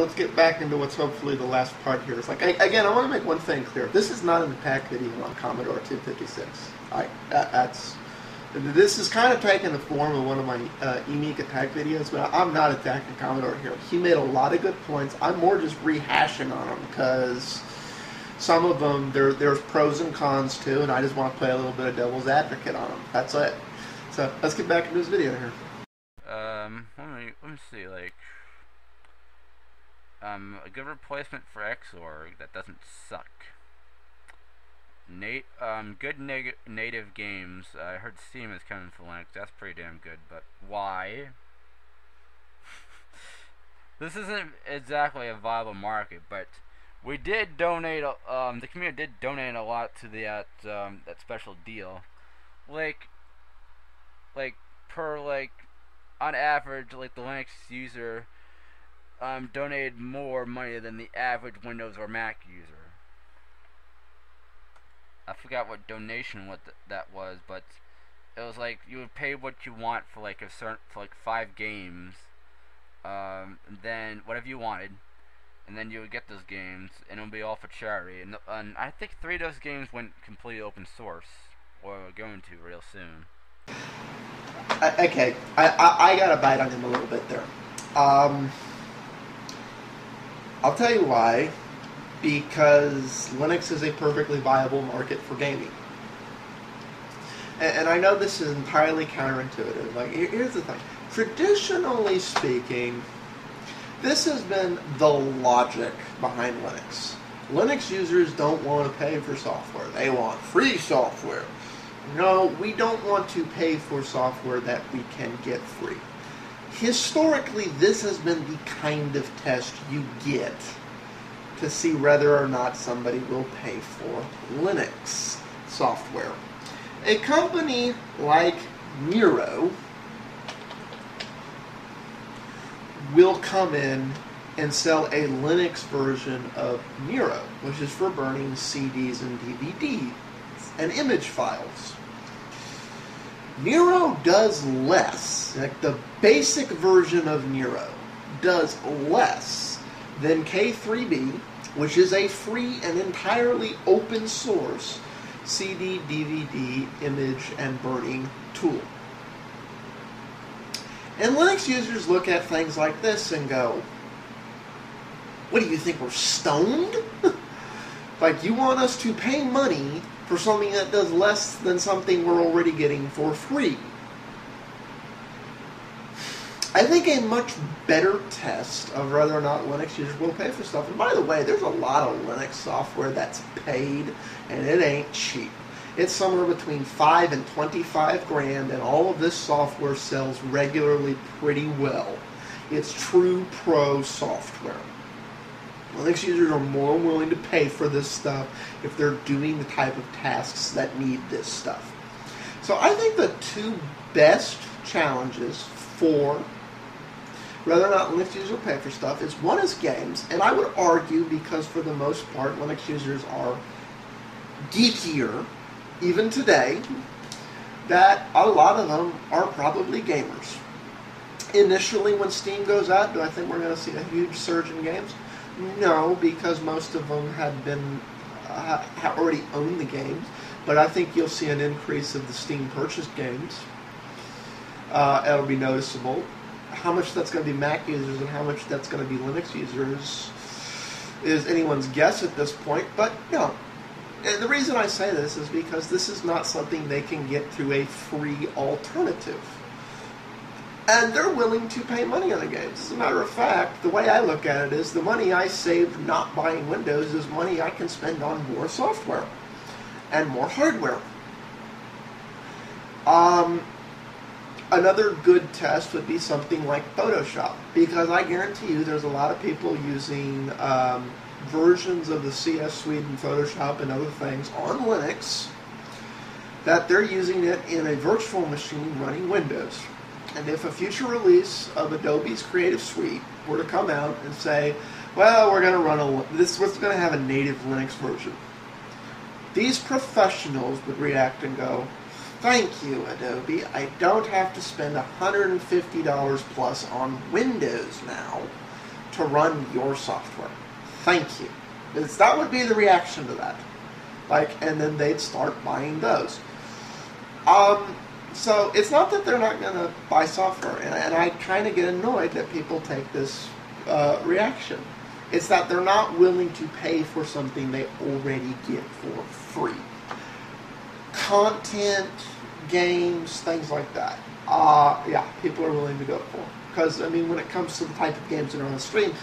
Let's get back into what's hopefully the last part here. It's like, again, I want to make one thing clear. This is not an attack video on Commodore 256. This is kind of taking the form of one of my unique attack videos, but I'm not attacking Commodore here. He made a lot of good points. I'm more just rehashing on them because some of them, there's pros and cons too, and I just want to play a little bit of devil's advocate on them. That's it. So let's get back into this video here. Let me see, like, a good replacement for XOR that doesn't suck. Good native games. I heard Steam is coming for Linux. That's pretty damn good, but why? This isn't exactly a viable market, but we did donate. The community did donate a lot to that special deal. Like on average, like the Linux user donated more money than the average Windows or Mac user. I forgot what donation that was, but it was like you would pay what you want for like for 5 games, and then whatever you wanted, and then you would get those games, and it would be all for charity. And I think 3 of those games went completely open source, or are going to real soon. Okay, I gotta bite on him a little bit there. I'll tell you why. Because Linux is a perfectly viable market for gaming. And I know this is entirely counterintuitive. Like, here's the thing. Traditionally speaking, this has been the logic behind Linux. Linux users don't want to pay for software. They want free software. No, we don't want to pay for software that we can get free. Historically, this has been the kind of test you get to see whether or not somebody will pay for Linux software. A company like Nero will come in and sell a Linux version of Nero, which is for burning CDs and DVDs and image files. Nero does less, like the basic version of Nero does less than K3B, which is a free and entirely open source CD, DVD, image, and burning tool. And Linux users look at things like this and go, what do you think, we're stoned? Like, you want us to pay money for something that does less than something we're already getting for free? I think a much better test of whether or not Linux users will pay for stuff, and by the way, there's a lot of Linux software that's paid, and it ain't cheap. It's somewhere between 5 and 25 grand, and all of this software sells regularly pretty well. It's true pro software. Linux users are more willing to pay for this stuff if they're doing the type of tasks that need this stuff. So I think the 2 best challenges for whether or not Linux users will pay for stuff is, one is games, and I would argue, because for the most part Linux users are geekier, even today, that a lot of them are probably gamers. Initially, when Steam goes out, do I think we're going to see a huge surge in games? No, because most of them have been already owned the games, but I think you'll see an increase of the Steam purchased games. It'll be noticeable. How much that's going to be Mac users and how much that's going to be Linux users is anyone's guess at this point, but no. And the reason I say this is because this is not something they can get through a free alternative. And they're willing to pay money on the games. As a matter of fact, the way I look at it is the money I saved not buying Windows is money I can spend on more software and more hardware. Another good test would be something like Photoshop, because I guarantee you there's a lot of people using versions of the CS Suite and Photoshop and other things on Linux that they're using it in a virtual machine running Windows. And if a future release of Adobe's Creative Suite were to come out and say, well, we're going to run we're going to have a native Linux version, these professionals would react and go, thank you, Adobe. I don't have to spend $150 plus on Windows now. to run your software. Thank you. That would be the reaction to that. And then they'd start buying those. So it's not that they're not going to buy software, and I kind of get annoyed that people take this reaction. It's that they're not willing to pay for something they already get for free. Content, games, things like that. Yeah, people are willing to go for. Because, I mean, when it comes to the type of games that are on the stream,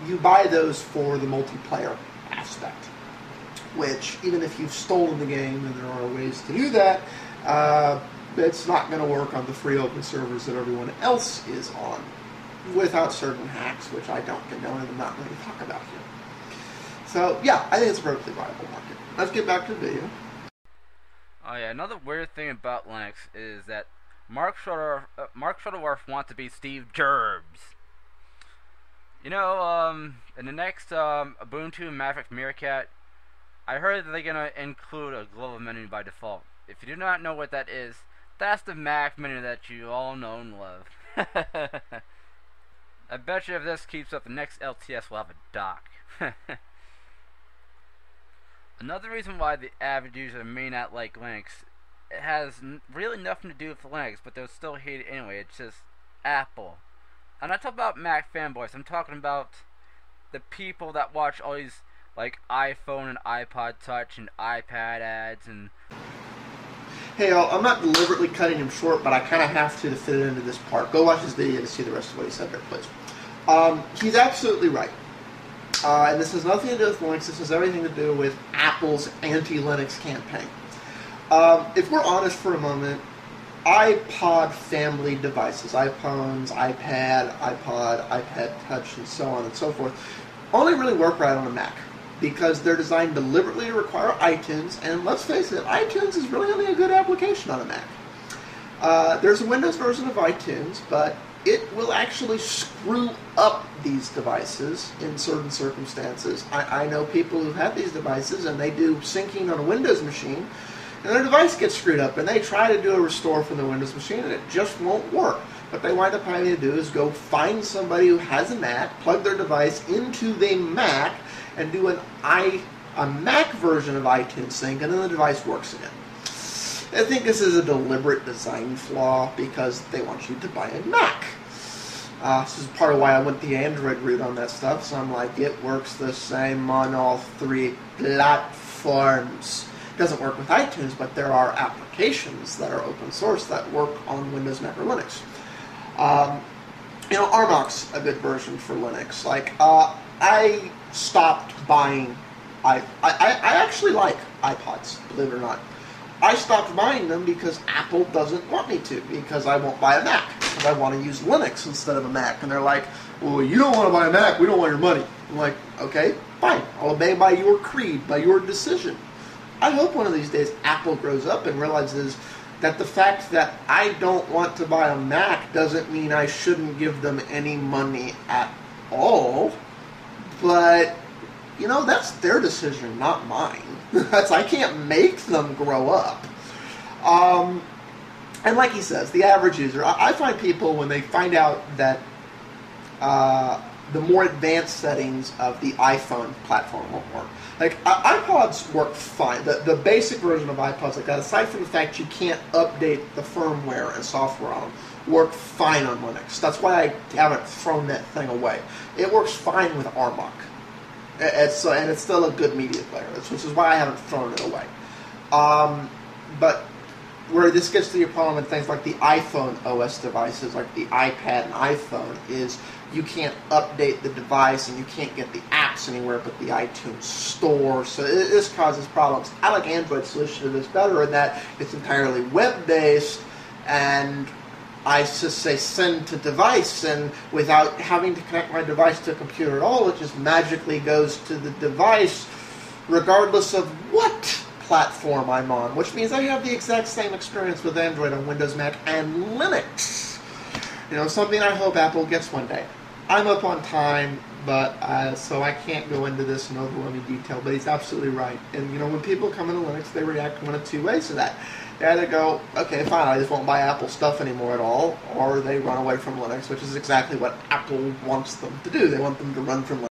you buy those for the multiplayer aspect. Which, even if you've stolen the game, and there are ways to do that, it's not going to work on the free open servers that everyone else is on, without certain hacks, which I don't condone and I'm not going to talk about here. So, yeah, I think it's a perfectly viable market. Let's get back to the video. Oh yeah, another weird thing about Linux is that Mark Shuttleworth wants to be Steve Jobs. You know, in the next Ubuntu Maverick Meerkat, I heard that they're going to include a global menu by default. If you do not know what that is, that's the Mac menu that you all know and love. I bet you if this keeps up, the next LTS will have a dock. Another reason why the average user may not like Linux, it has really nothing to do with Linux, but they'll still hate it anyway. It's just Apple. I'm not talking about Mac fanboys. I'm talking about the people that watch all these like iPhone and iPod Touch and iPad ads and... Hey y'all, I'm not deliberately cutting him short, but I kind of have to fit it into this part. Go watch his video to see the rest of what he said there, please. He's absolutely right. And this has nothing to do with Linux. This has everything to do with Apple's anti-Linux campaign. If we're honest for a moment, iPod family devices, iPhones, iPad, iPod, iPad Touch, and so on and so forth, only really work right on a Mac, because they're designed deliberately to require iTunes, and let's face it, iTunes is really only a good application on a Mac. There's a Windows version of iTunes, but it will actually screw up these devices in certain circumstances. I know people who have these devices, and they do syncing on a Windows machine, and their device gets screwed up, and they try to do a restore from the Windows machine, and it just won't work. What they wind up having to do is go find somebody who has a Mac, plug their device into the Mac, and do a Mac version of iTunes Sync, and then the device works again. I think this is a deliberate design flaw because they want you to buy a Mac. This is part of why I went the Android route on that stuff, so I'm like, it works the same on all three platforms. It doesn't work with iTunes, but there are applications that are open source that work on Windows, Mac, or Linux. You know, Armoc's a good version for Linux. I stopped buying... I actually like iPods, believe it or not. I stopped buying them because Apple doesn't want me to, because I won't buy a Mac, because I want to use Linux instead of a Mac. And they're like, well, you don't want to buy a Mac, we don't want your money. I'm like, okay, fine, I'll obey by your creed, by your decision. I hope one of these days Apple grows up and realizes that the fact that I don't want to buy a Mac doesn't mean I shouldn't give them any money at all. But, you know, that's their decision, not mine. I can't make them grow up. And like he says, the average user, I find people, when they find out that the more advanced settings of the iPhone platform won't work. Like, iPods work fine. The basic version of iPods like that, aside from the fact you can't update the firmware and software on them, work fine on Linux. That's why I haven't thrown that thing away. It works fine with Armoc. And it's still a good media player, which is why I haven't thrown it away. But where this gets to your problem with things like the iPhone OS devices, like the iPad and iPhone, is you can't update the device and you can't get the apps anywhere but the iTunes store. So this causes problems. I like Android's solution to this better in that it's entirely web-based, and I just say send to device, and without having to connect my device to a computer at all, it just magically goes to the device regardless of what platform I'm on, which means I have the exact same experience with Android on Windows, Mac, and Linux. You know, something I hope Apple gets one day. I'm up on time, but so I can't go into this in overwhelming detail, but he's absolutely right. And, you know, when people come into Linux, they react one of two ways to that. They either go, okay, fine, I just won't buy Apple stuff anymore at all, or they run away from Linux, which is exactly what Apple wants them to do. They want them to run from Linux.